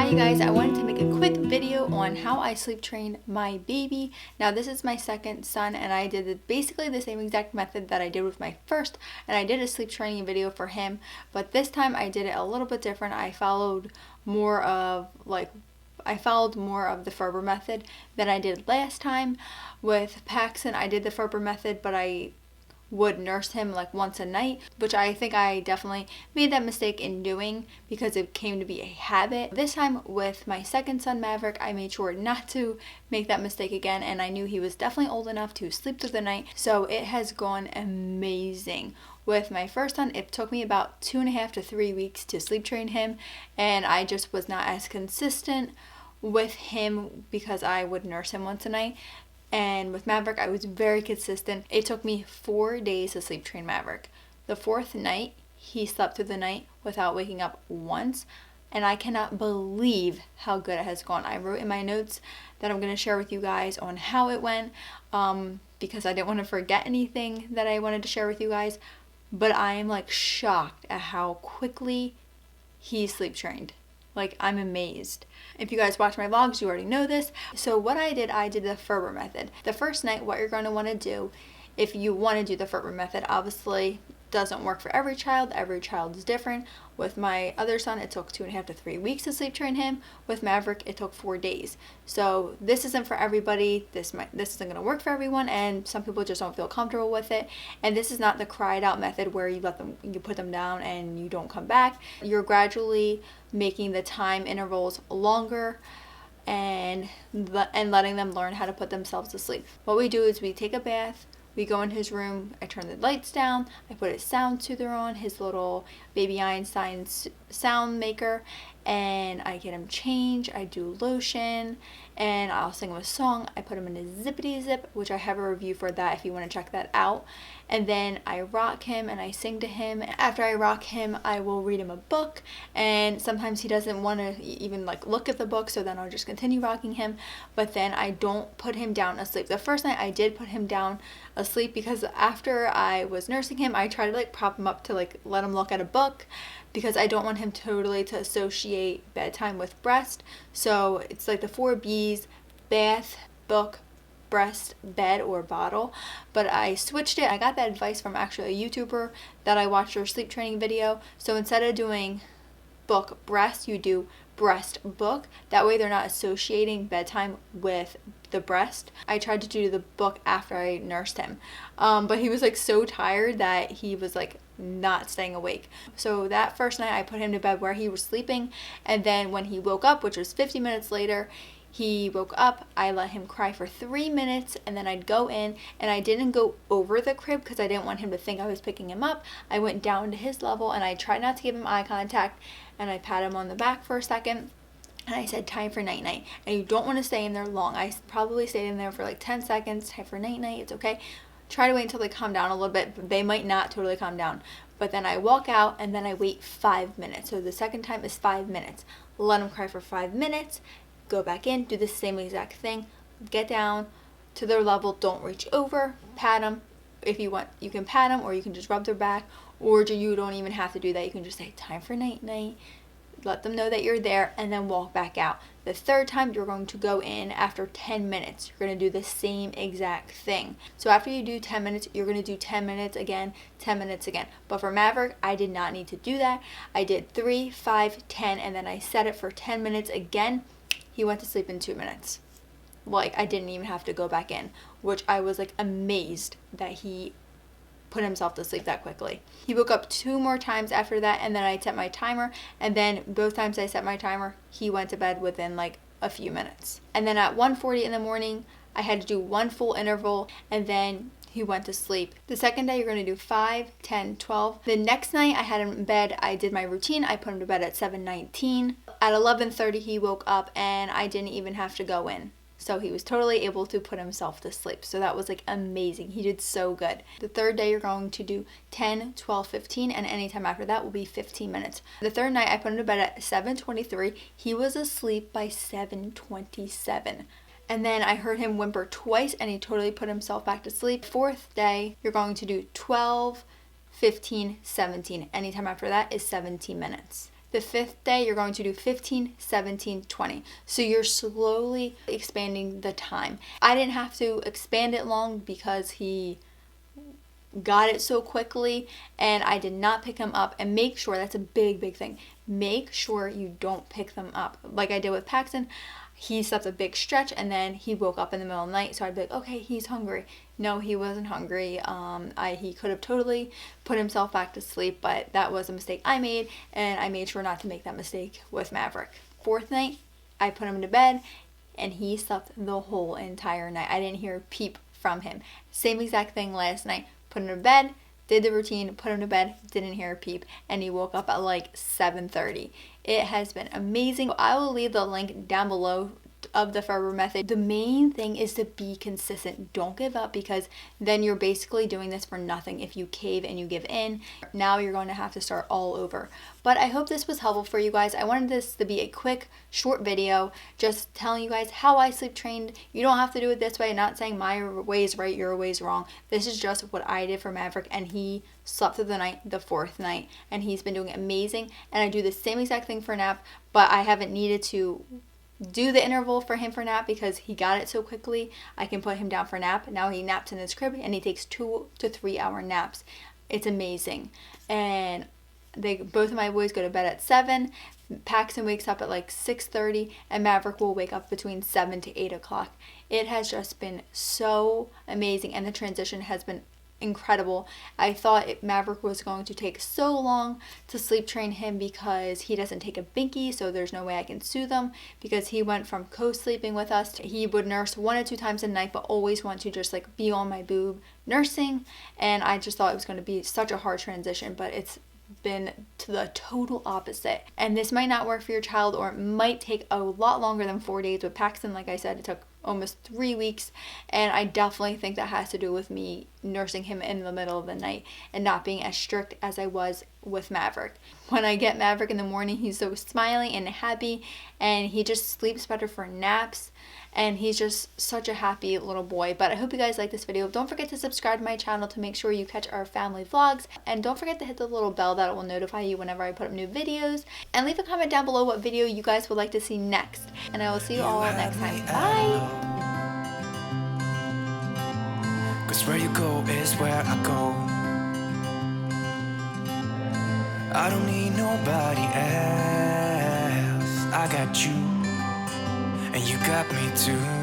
you guys, I wanted to make a quick video on how I sleep train my baby. Now this is my second son and I did basically the same exact method that I did with my first, and I did a sleep training video for him, but this time I did it a little bit different. I followed more of the Ferber method than I did last time. With Paxton, I did the Ferber method, but I would nurse him like once a night, which I think I definitely made that mistake in doing because it came to be a habit. This time with my second son Maverick, I made sure not to make that mistake again, and I knew he was definitely old enough to sleep through the night, so it has gone amazing. With my first son, it took me about 2.5 to 3 weeks to sleep train him, and I just was not as consistent with him because I would nurse him once a night. And with Maverick, I was very consistent. It took me 4 days to sleep train Maverick. The fourth night, he slept through the night without waking up once, and I cannot believe how good it has gone. I wrote in my notes that I'm going to share with you guys on how it went, because I didn't want to forget anything that I wanted to share with you guys, but I am like shocked at how quickly he sleep trained. Like, I'm amazed. If you guys watch my vlogs, you already know this. So what I did the Ferber method. The first night, what you're going to want to do, if you want to do the Ferber method, obviously doesn't work for every child. Every child is different. With my other son, it took 2.5 to 3 weeks to sleep train him. With Maverick, it took 4 days. So this isn't for everybody. This isn't going to work for everyone, and some people just don't feel comfortable with it. And this is not the cried out method where you put them down and you don't come back. You're gradually making the time intervals longer and letting them learn how to put themselves to sleep. What we do is we take a bath. We go in his room, I turn the lights down, I put his sound soother on, his little Baby Einstein sound maker, and I get him changed, I do lotion, and I'll sing him a song. I put him in a zippity zip, which I have a review for that if you want to check that out. And then I rock him and I sing to him. After I rock him, I will read him a book, and sometimes he doesn't want to even look at the book, so then I'll just continue rocking him, but then I don't put him down asleep. The first night I did put him down asleep because after I was nursing him, I tried to prop him up to let him look at a book, because I don't want him totally to associate bedtime with breast. So it's like the 4 B's: bath, book, breast, bed, or bottle. But I switched it. I got that advice from actually a YouTuber that I watched her sleep training video. So instead of doing book, breast, you do breast, book. That way they're not associating bedtime with the breast. I tried to do the book after I nursed him, but he was so tired that he was not staying awake. So that first night I put him to bed where he was sleeping, and then when he woke up, which was 50 minutes later, he woke up, I let him cry for 3 minutes, and then I'd go in, and I didn't go over the crib because I didn't want him to think I was picking him up. I went down to his level, and I tried not to give him eye contact, and I pat him on the back for a second, and I said, time for night-night. And you don't want to stay in there long. I probably stayed in there for 10 seconds. Time for night-night. It's okay. Try to wait until they calm down a little bit, but they might not totally calm down. But then I walk out, and then I wait 5 minutes. So the second time is 5 minutes. Let them cry for 5 minutes. Go back in. Do the same exact thing. Get down to their level. Don't reach over. Pat them. If you want, you can pat them, or you can just rub their back. Or you don't even have to do that. You can just say, time for night-night. Let them know that you're there, and then walk back out. The third time, you're going to go in after 10 minutes. You're going to do the same exact thing. So after you do 10 minutes, you're going to do 10 minutes again, 10 minutes again. But for Maverick, I did not need to do that. I did 3, 5, 10, and then I set it for 10 minutes again. He went to sleep in 2 minutes. I didn't even have to go back in, which I was amazed that he put himself to sleep that quickly. He woke up 2 more times after that, and then I set my timer, and then both times I set my timer, he went to bed within a few minutes. And then at 1:40 in the morning, I had to do 1 full interval, and then he went to sleep. The second day, you're going to do 5, 10, 12. The next night, I had him in bed. I did my routine. I put him to bed at 7:19. At 11:30, he woke up, and I didn't even have to go in. So he was totally able to put himself to sleep. So that was amazing. He did so good. The third day, you're going to do 10, 12, 15, and anytime after that will be 15 minutes. The third night, I put him to bed at 7:23. He was asleep by 7:27. And then I heard him whimper twice, and he totally put himself back to sleep. Fourth day, you're going to do 12, 15, 17. Anytime after that is 17 minutes. The 5th day, you're going to do 15, 17, 20. So you're slowly expanding the time. I didn't have to expand it long because he got it so quickly, and I did not pick him up. And make sure, that's a big thing, make sure you don't pick them up. Like I did with Paxton, he slept a big stretch and then he woke up in the middle of the night, so I'd be like, okay, he's hungry. No, he wasn't hungry. He could have totally put himself back to sleep, but that was a mistake I made, and I made sure not to make that mistake with Maverick. 4th night, I put him to bed, and he slept the whole entire night. I didn't hear a peep from him. Same exact thing last night. Put him to bed, did the routine, put him to bed, didn't hear a peep, and he woke up at like 7:30. It has been amazing. I will leave the link down below of the Ferber method. The main thing is to be consistent. Don't give up, because then you're basically doing this for nothing. If you cave and you give in, now you're going to have to start all over. But I hope this was helpful for you guys. I wanted this to be a quick, short video just telling you guys how I sleep trained. You don't have to do it this way. I'm not saying my way is right, your way is wrong. This is just what I did for Maverick, and he slept through the night, the 4th night, and he's been doing amazing. And I do the same exact thing for nap, but I haven't needed to do the interval for him for nap because he got it so quickly. I can put him down for nap. Now he naps in his crib, and he takes 2 to 3 hour naps. It's amazing. And both of my boys go to bed at 7. Paxton wakes up at like 6:30, and Maverick will wake up between 7 to 8 o'clock. It has just been so amazing, and the transition has been incredible. I thought Maverick was going to take so long to sleep train him because he doesn't take a binky, so there's no way I can soothe him, because he went from co-sleeping with us to he would nurse 1 or 2 times a night, but always want to just like be on my boob nursing. And I just thought it was going to be such a hard transition, but it's been to the total opposite. And this might not work for your child, or it might take a lot longer than 4 days. With Paxton, like I said, it took almost 3 weeks, and I definitely think that has to do with me nursing him in the middle of the night and not being as strict as I was with Maverick. When I get Maverick in the morning, he's so smiling and happy, and he just sleeps better for naps, and he's just such a happy little boy. But I hope you guys like this video. Don't forget to subscribe to my channel to make sure you catch our family vlogs, and don't forget to hit the little bell that will notify you whenever I put up new videos, and leave a comment down below what video you guys would like to see next, and I will see you all next time. Bye! 'Cause where you go is where I go. I don't need nobody else. I got you, and you got me too.